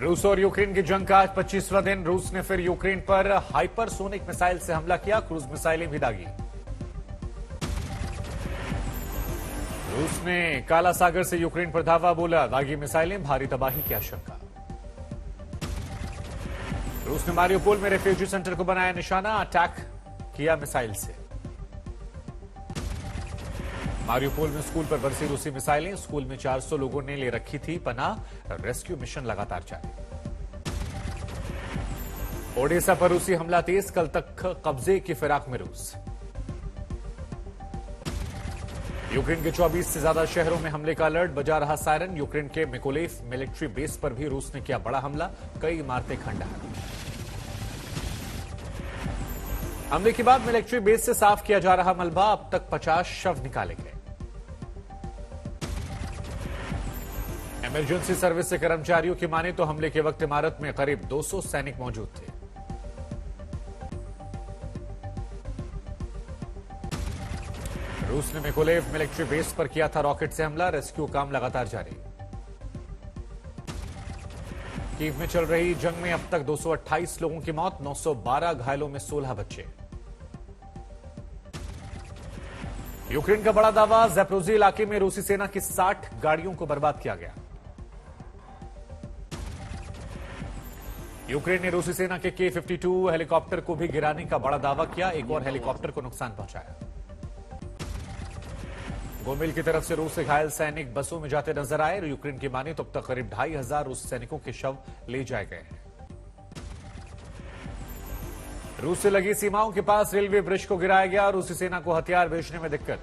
रूस और यूक्रेन की जंग का आज 25वां दिन। रूस ने फिर यूक्रेन पर हाइपरसोनिक मिसाइल से हमला किया, क्रूज मिसाइलें भी दागी। रूस ने काला सागर से यूक्रेन पर धावा बोला, दागी मिसाइलें, भारी तबाही की आशंका। रूस ने मारियोपोल में रेफ्यूजी सेंटर को बनाया निशाना, अटैक किया मिसाइल से। मारियोपोल में स्कूल पर बरसी रूसी मिसाइलें, स्कूल में 400 लोगों ने ले रखी थी पनाह, रेस्क्यू मिशन लगातार जारी। ओडेसा पर रूसी हमला तेज, कल तक कब्जे की फिराक में रूस। यूक्रेन के 24 से ज्यादा शहरों में हमले का अलर्ट, बजा रहा सायरन। यूक्रेन के मिकोलेव मिलिट्री बेस पर भी रूस ने किया बड़ा हमला, कई इमारतें खंडहर। हमले के बाद मिलिट्री बेस से साफ किया जा रहा मलबा, अब तक 50 शव निकाले गए। इमरजेंसी सर्विस से कर्मचारियों की माने तो हमले के वक्त इमारत में करीब 200 सैनिक मौजूद थे। रूस ने मिकोलेव मिलिट्री बेस पर किया था रॉकेट से हमला, रेस्क्यू काम लगातार जारी। कीव में चल रही जंग में अब तक 228 लोगों की मौत, 912 घायलों में 16 बच्चे। यूक्रेन का बड़ा दावा, ज़ैपोरिज़िया इलाके में रूसी सेना की 60 गाड़ियों को बर्बाद किया गया। यूक्रेन ने रूसी सेना के K-52 हेलीकॉप्टर को भी गिराने का बड़ा दावा किया, एक और हेलीकॉप्टर को नुकसान पहुंचाया। गोमिल की तरफ से रूस से घायल सैनिक बसों में जाते नजर आए। यूक्रेन की माने तो अब तक करीब 2500 रूसी सैनिकों के शव ले जाए गए हैं। रूस से लगी सीमाओं के पास रेलवे ब्रिज को गिराया गया, रूसी सेना को हथियार भेजने में दिक्कत।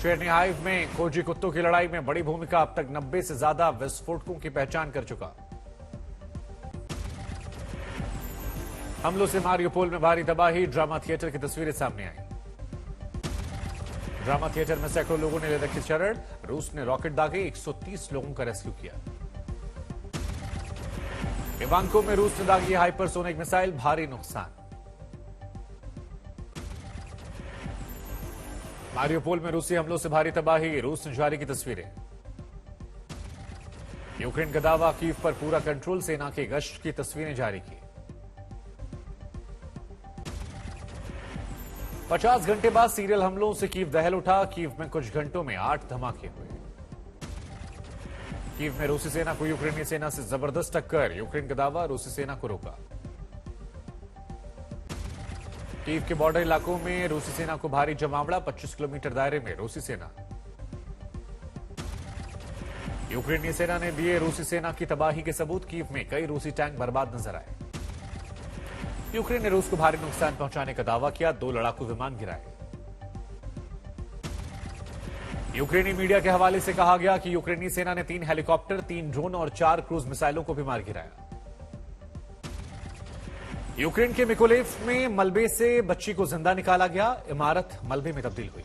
चेरनिहाइव में खोजी कुत्तों की लड़ाई में बड़ी भूमिका, अब तक 90 से ज्यादा विस्फोटकों की पहचान कर चुका। हमलों से मारियोपोल में भारी तबाही, ड्रामा थिएटर की तस्वीरें सामने आई। ड्रामा थिएटर में सैकड़ों लोगों ने ले रखी शरण, रूस ने रॉकेट दागे, 130 लोगों का रेस्क्यू किया। इवांको में रूस ने दागी हाइपरसोनिक मिसाइल, भारी नुकसान। मारियोपोल में रूसी हमलों से भारी तबाही, रूस ने जारी की तस्वीरें। यूक्रेन का दावा, कीव पर पूरा कंट्रोल, सेना की गश्त की तस्वीरें जारी की। 50 घंटे बाद सीरियल हमलों से कीव दहल उठा, कीव में कुछ घंटों में 8 धमाके हुए। कीव में रूसी सेना को यूक्रेनी सेना से जबरदस्त टक्कर, यूक्रेन का दावा, रूसी सेना को रोका। कीव के बॉर्डर इलाकों में रूसी सेना को भारी जमावड़ा, 25 किलोमीटर दायरे में रूसी सेना। यूक्रेनी सेना ने दिए रूसी सेना की तबाही के सबूत, कीव में कई रूसी टैंक बर्बाद नजर आए। यूक्रेन ने रूस को भारी नुकसान पहुंचाने का दावा किया, 2 लड़ाकू विमान गिराए। यूक्रेनी मीडिया के हवाले से कहा गया कि यूक्रेनी सेना ने 3 हेलीकॉप्टर, 3 ड्रोन और 4 क्रूज मिसाइलों को भी मार गिराया। यूक्रेन के मिकोलेव में मलबे से बच्ची को जिंदा निकाला गया, इमारत मलबे में तब्दील हुई।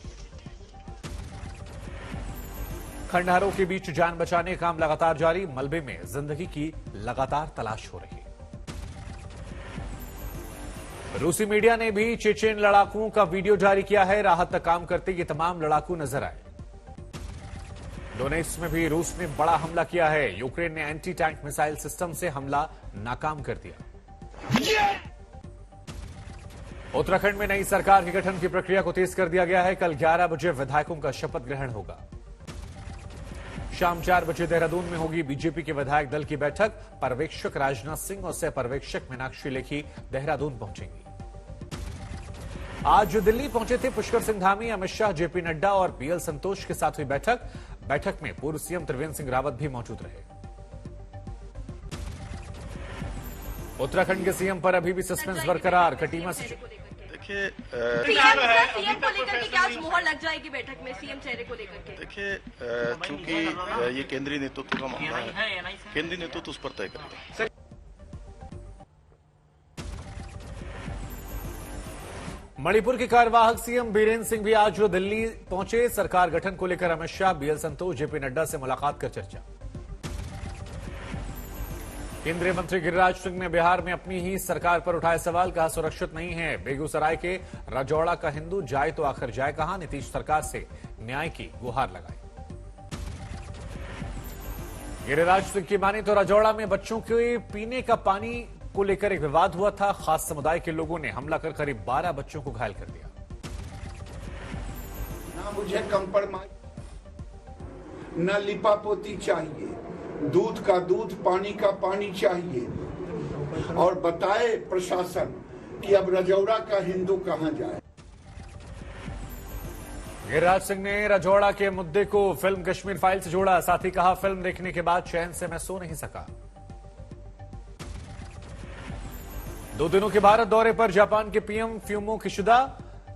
खंडहरों के बीच जान बचाने का काम लगातार जारी, मलबे में जिंदगी की लगातार तलाश हो रही। रूसी मीडिया ने भी चेचेन लड़ाकुओं का वीडियो जारी किया है, राहत तक काम करते ये तमाम लड़ाकू नजर आए। डोनेट्स्क में भी रूस ने बड़ा हमला किया है, यूक्रेन ने एंटी टैंक मिसाइल सिस्टम से हमला नाकाम कर दिया। उत्तराखंड में नई सरकार के गठन की प्रक्रिया को तेज कर दिया गया है, कल 11 बजे विधायकों का शपथ ग्रहण होगा। शाम 4 बजे देहरादून में होगी बीजेपी के विधायक दल की बैठक, पर्यवेक्षक राजनाथ सिंह और सह पर्यवेक्षक मीनाक्षी लेखी देहरादून पहुंचेंगी। आज दिल्ली पहुंचे थे पुष्कर सिंह धामी, अमित शाह, जेपी नड्डा और बीएल संतोष के साथ हुई बैठक में पूर्व सीएम त्रिवेंद्र सिंह रावत भी मौजूद रहे। उत्तराखंड के सीएम पर अभी भी सस्पेंस बरकरार, कटीमा से देखिए सीएम को लेकर के क्या आज मोहर लग जाएगी बैठक में सीएम चेहरे को लेकर के? देखिए चूंकि ये केंद्रीय नेतृत्व का मामला है, केंद्रीय नेतृत्व उस पर तय करेगा। मणिपुर के कार्यवाहक सीएम बीरेंद्र सिंह भी आज दिल्ली पहुंचे, सरकार गठन को लेकर अमित शाह, बीएल संतोष, जेपी नड्डा से मुलाकात कर चर्चा। केंद्रीय मंत्री गिरिराज सिंह ने बिहार में अपनी ही सरकार पर उठाए सवाल, कहा सुरक्षित नहीं है। बेगूसराय के राजौड़ा का हिंदू जाए तो आखिर जाए कहां, नीतीश सरकार से न्याय की गुहार लगाई। गिरिराज सिंह की माने तो राजौड़ा में बच्चों के पीने का पानी को लेकर एक विवाद हुआ था। खास समुदाय के लोगों ने हमला कर करीब 12 बच्चों को घायल कर दिया। ना मुझे कंप्रोमाइज, ना लिपापोती चाहिए, दूध का दूध, पानी का पानी चाहिए। और बताए प्रशासन कि अब राजौड़ा का हिंदू कहां जाए। गिरिराज सिंह ने राजौड़ा के मुद्दे को फिल्म कश्मीर फाइल से जोड़ा। साथ ही कहा, फिल्म देखने के बाद चैन से मैं सो नहीं सका। 2 दिनों के भारत दौरे पर जापान के पीएम फ्यूमो किशिदा।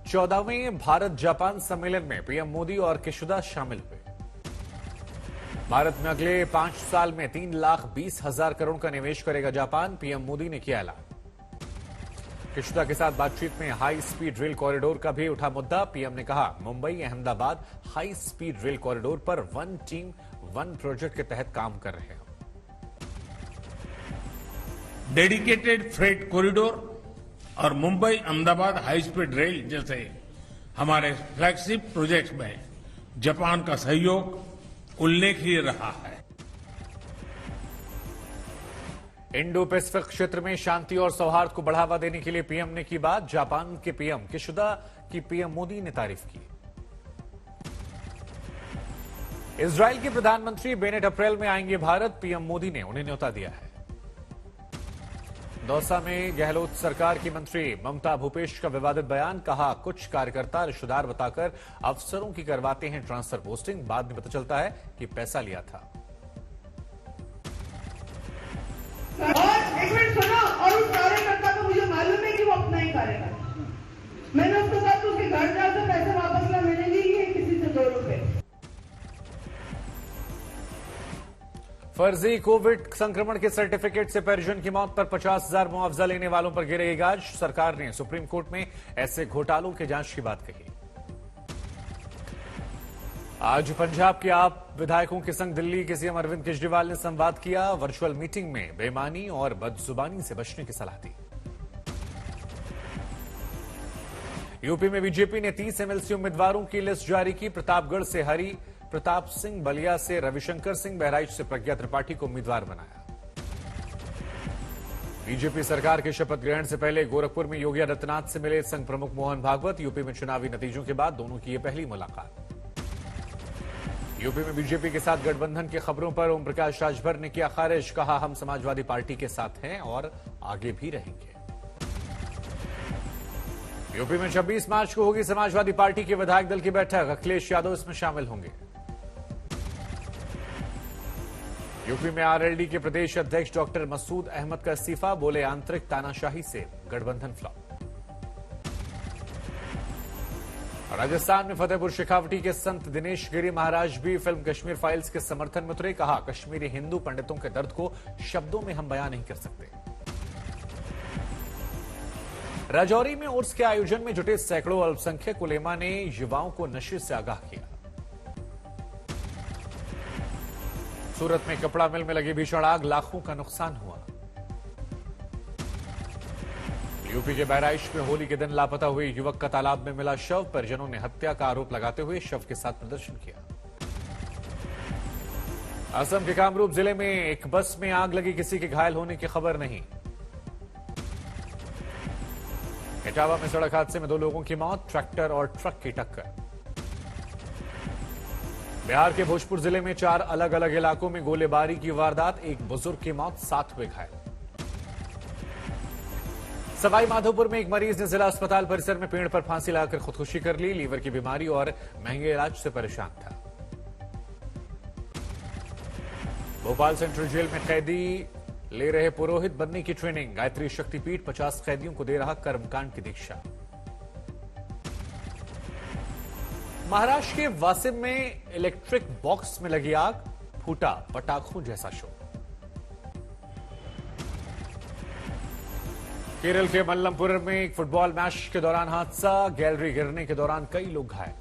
14वें भारत जापान सम्मेलन में पीएम मोदी और किशिदा शामिल हुए। भारत में अगले 5 साल में 3,20,000 करोड़ का निवेश करेगा जापान, पीएम मोदी ने किया ऐलान। किशिदा के साथ बातचीत में हाई स्पीड रेल कॉरिडोर का भी उठा मुद्दा। पीएम ने कहा, Mumbai Ahmedabad high speed rail corridor पर 1 टीम 1 प्रोजेक्ट के तहत काम कर रहे हैं। डेडिकेटेड फ्रेट कॉरिडोर और Mumbai Ahmedabad high speed rail जैसे हमारे फ्लैगशिप प्रोजेक्ट्स में जापान का सहयोग उल्लेखनीय रहा है। इंडो पैसिफिक क्षेत्र में शांति और सौहार्द को बढ़ावा देने के लिए पीएम ने की बात। जापान के पीएम किशिदा की पीएम मोदी ने तारीफ की। इजरायल के प्रधानमंत्री बेनेट अप्रैल में आएंगे भारत, पीएम मोदी ने उन्हें न्योता दिया है। दौसा में गहलोत सरकार की मंत्री ममता भूपेश का विवादित बयान। कहा, कुछ कार्यकर्ता रिश्तेदार बताकर अफसरों की करवाते हैं ट्रांसफर पोस्टिंग, बाद में पता चलता है कि पैसा लिया था। और एक मिनट सुनो, और उस कार्यकर्ता को मुझे मालूम है कि वो अपना ही कार्यकर्ता। मैंने उसके साथ उसके घर जाकर पैसे वापस ला, मैंने नहीं लिए किसी से 2 रुपए। फर्जी कोविड संक्रमण के सर्टिफिकेट से परिजन की मौत पर 50,000 मुआवजा लेने वालों पर गिरेगी गाज। सरकार ने सुप्रीम कोर्ट में ऐसे घोटालों की जांच की बात कही। आज पंजाब के आप विधायकों के संग दिल्ली के सीएम अरविंद केजरीवाल ने संवाद किया। वर्चुअल मीटिंग में बेईमानी और बदजुबानी से बचने की सलाह दी। यूपी में बीजेपी ने 30 एमएलसी उम्मीदवारों की लिस्ट जारी की। प्रतापगढ़ से हरि प्रताप सिंह, बलिया से रविशंकर सिंह, बहराइच से प्रज्ञा त्रिपाठी को उम्मीदवार बनाया। बीजेपी सरकार के शपथ ग्रहण से पहले गोरखपुर में योगी आदित्यनाथ से मिले संघ प्रमुख मोहन भागवत। यूपी में चुनावी नतीजों के बाद दोनों की यह पहली मुलाकात। यूपी में बीजेपी के साथ गठबंधन की खबरों पर ओम प्रकाश राजभर ने किया खारिज। कहा, हम समाजवादी पार्टी के साथ हैं और आगे भी रहेंगे। यूपी में 26 मार्च को होगी समाजवादी पार्टी के विधायक दल की बैठक। अखिलेश यादव इसमें शामिल होंगे। यूपी में आरएलडी के प्रदेश अध्यक्ष डॉक्टर मसूद अहमद का इस्तीफा। बोले, आंतरिक तानाशाही से गठबंधन फ्लॉप। राजस्थान में फतेहपुर शेखावटी के संत दिनेश गिरी महाराज भी फिल्म कश्मीर फाइल्स के समर्थन में उतरे। कहा, कश्मीरी हिंदू पंडितों के दर्द को शब्दों में हम बयान नहीं कर सकते। राजौरी में उर्स के आयोजन में जुटे सैकड़ों अल्पसंख्यक उलेमा ने युवाओं को नशे से आगाह किया। सूरत में कपड़ा मिल में लगी भीषण आग, लाखों का नुकसान हुआ। यूपी के बहराइच में होली के दिन लापता हुए युवक का तालाब में मिला शव। परिजनों ने हत्या का आरोप लगाते हुए शव के साथ प्रदर्शन किया। असम के कामरूप जिले में एक बस में आग लगी, किसी के घायल होने की खबर नहीं। इटावा में सड़क हादसे में 2 लोगों की मौत, ट्रैक्टर और ट्रक की टक्कर। बिहार के भोजपुर जिले में 4 अलग अलग इलाकों में गोलीबारी की वारदात, एक बुजुर्ग की मौत, 7 हुए घायल। सवाई माधोपुर में एक मरीज ने जिला अस्पताल परिसर में पेड़ पर फांसी लगाकर खुदकुशी कर ली। लीवर की बीमारी और महंगे इलाज से परेशान था। भोपाल सेंट्रल जेल में कैदी ले रहे पुरोहित बनने की ट्रेनिंग। गायत्री शक्तिपीठ 50 कैदियों को दे रहा कर्मकांड की दीक्षा। महाराष्ट्र के वासिम में इलेक्ट्रिक बॉक्स में लगी आग, फूटा पटाखों जैसा शो। केरल के मल्लमपुर में एक फुटबॉल मैच के दौरान हादसा, गैलरी गिरने के दौरान कई लोग घायल।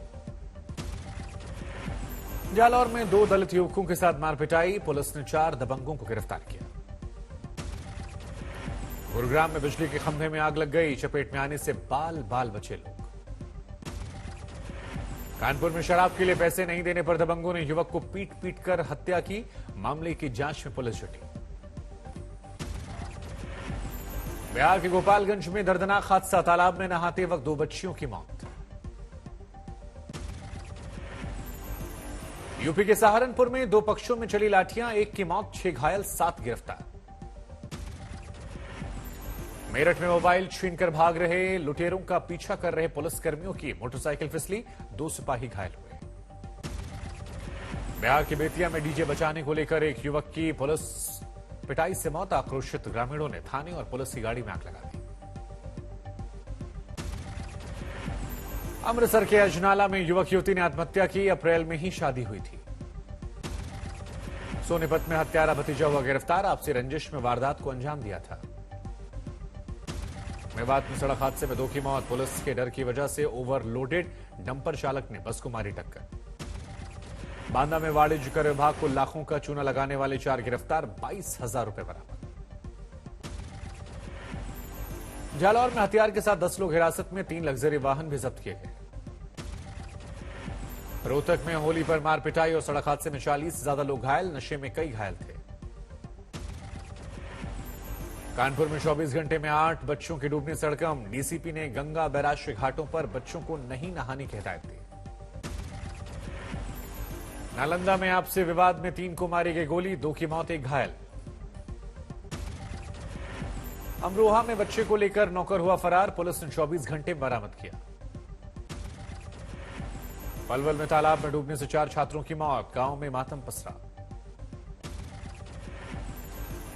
जालौर में 2 दलित युवकों के साथ मारपिटाई, पुलिस ने 4 दबंगों को गिरफ्तार किया। गुरुग्राम में बिजली के खंभे में आग लग गई, चपेट में आने से बाल बाल बचे लोग। कानपुर में शराब के लिए पैसे नहीं देने पर दबंगों ने युवक को पीट पीट कर हत्या की। मामले की जांच में पुलिस जुटी। बिहार के गोपालगंज में दर्दनाक हादसा, तालाब में नहाते वक्त 2 बच्चियों की मौत। यूपी के सहारनपुर में 2 पक्षों में चली लाठियां, 1 की मौत, 6 घायल, 7 गिरफ्तार। मेरठ में मोबाइल छीनकर भाग रहे लुटेरों का पीछा कर रहे पुलिसकर्मियों की मोटरसाइकिल फिसली, 2 सिपाही घायल हुए। बिहार के बेतिया में डीजे बचाने को लेकर एक युवक की पुलिस पिटाई से मौत, आक्रोशित ग्रामीणों ने थाने और पुलिस की गाड़ी में आग लगा दी। अमृतसर के अजनाला में युवक युवती ने आत्महत्या की, अप्रैल में ही शादी हुई थी। सोनीपत में हत्यारा भतीजा हुआ गिरफ्तार, आपसी रंजिश में वारदात को अंजाम दिया था। मेवात में सड़क हादसे में 2 की मौत, पुलिस के डर की वजह से ओवरलोडेड डंपर चालक ने बस को मारी टक्कर। बांदा में वाणिज्य कर विभाग को लाखों का चूना लगाने वाले 4 गिरफ्तार, 22,000 रुपए बरामद। जालौर में हथियार के साथ 10 लोग हिरासत में, 3 लग्जरी वाहन भी जब्त किए गए। रोहतक में होली पर मार पिटाई और सड़क हादसे में 40 से ज्यादा लोग घायल, नशे में कई घायल थे। कानपुर में 24 घंटे में 8 बच्चों की डूबने से हड़कंप, डीसीपी ने गंगा बैराज के घाटों पर बच्चों को नहीं नहाने की हिदायत दी। नालंदा में आपसी विवाद में 3 को मारी गई गोली, 2 की मौत, 1 घायल। अमरोहा में बच्चे को लेकर नौकर हुआ फरार, पुलिस ने 24 घंटे बरामद किया। पलवल में तालाब में डूबने से 4 छात्रों की मौत, गांव में मातम पसरा।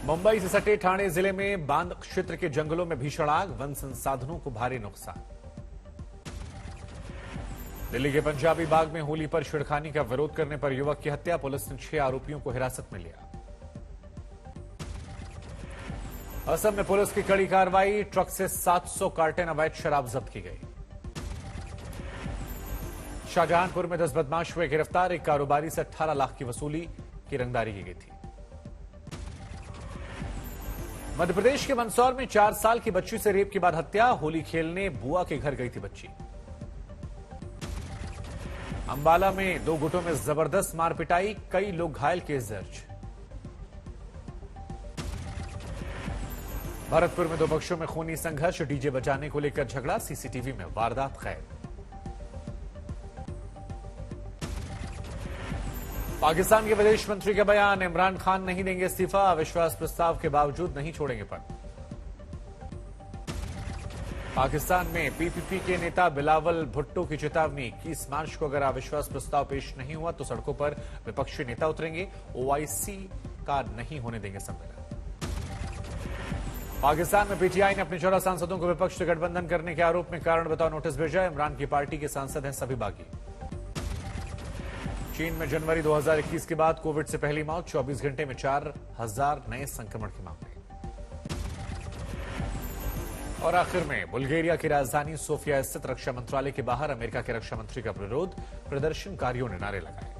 मुंबई से सटे ठाणे जिले में बांध क्षेत्र के जंगलों में भीषण आग, वन संसाधनों को भारी नुकसान। दिल्ली के पंजाबी बाग में होली पर छेड़खानी का विरोध करने पर युवक की हत्या, पुलिस ने 6 आरोपियों को हिरासत में लिया। असम में पुलिस की कड़ी कार्रवाई, ट्रक से 700 कार्टन अवैध शराब जब्त की गई। शाहजहांपुर में 10 बदमाश हुए गिरफ्तार, एक कारोबारी से 18 लाख की वसूली की रंगदारी की गई थी। मध्य प्रदेश के मंदसौर में 4 साल की बच्ची से रेप के बाद हत्या, होली खेलने बुआ के घर गई थी बच्ची। अंबाला में 2 गुटों में जबरदस्त मार पिटाई, कई लोग घायल, केस दर्ज। भरतपुर में 2 पक्षों में खूनी संघर्ष, डीजे बजाने को लेकर झगड़ा, सीसीटीवी में वारदात कैद। पाकिस्तान के विदेश मंत्री का बयान, इमरान खान नहीं देंगे इस्तीफा, अविश्वास प्रस्ताव के बावजूद नहीं छोड़ेंगे पद। पाकिस्तान में पीपीपी के नेता बिलावल भुट्टो की चेतावनी, 21 मार्च को अगर अविश्वास प्रस्ताव पेश नहीं हुआ तो सड़कों पर विपक्षी नेता उतरेंगे, ओआईसी का नहीं होने देंगे सम्मेलन। पाकिस्तान में पीटीआई ने अपने 14 सांसदों को विपक्ष से गठबंधन करने के आरोप में कारण बताओ नोटिस भेजा, इमरान की पार्टी के सांसद हैं सभी बागी। चीन में जनवरी 2021 के बाद कोविड से पहली मौत, 24 घंटे में 4000 नए संक्रमण के मामले। और आखिर में बुल्गारिया की राजधानी सोफिया स्थित रक्षा मंत्रालय के बाहर अमेरिका के रक्षा मंत्री का विरोध, प्रदर्शनकारियों ने नारे लगाए।